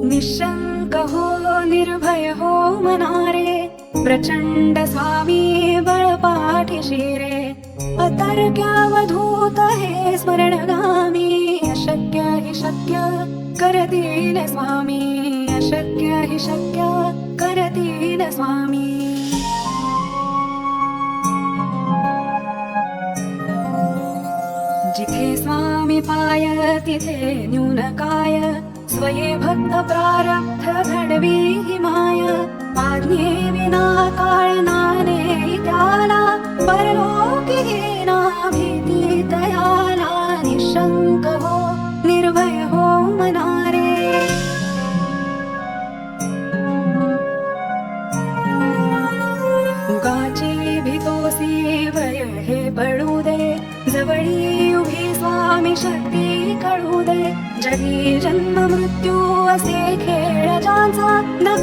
निशंक हो निर्भय हो मनारे, प्रचंड स्वामी बळपाठीशी रे. अतर्क्यावधूत हे स्मरणगामी, अशक्य हि शक्य करतील स्वामी, अशक्य हि शक्य करतील स्वामी. जिथे स्वामी पाय तिथे न्यून काय, स्वये भक्त प्रारब्ध घडवी हि माय. आज्ञे विना काळनाने त्याला, परलोकी घेना भीती तयाला. निशंक हो निर्भय हो मनारे. उगाची भीतोसी भय हे पडू दे, जवळी उभी स्वामी शक्ती कळू दे. जगी जन्म मृत्यू असे खेळ ज्याचा, न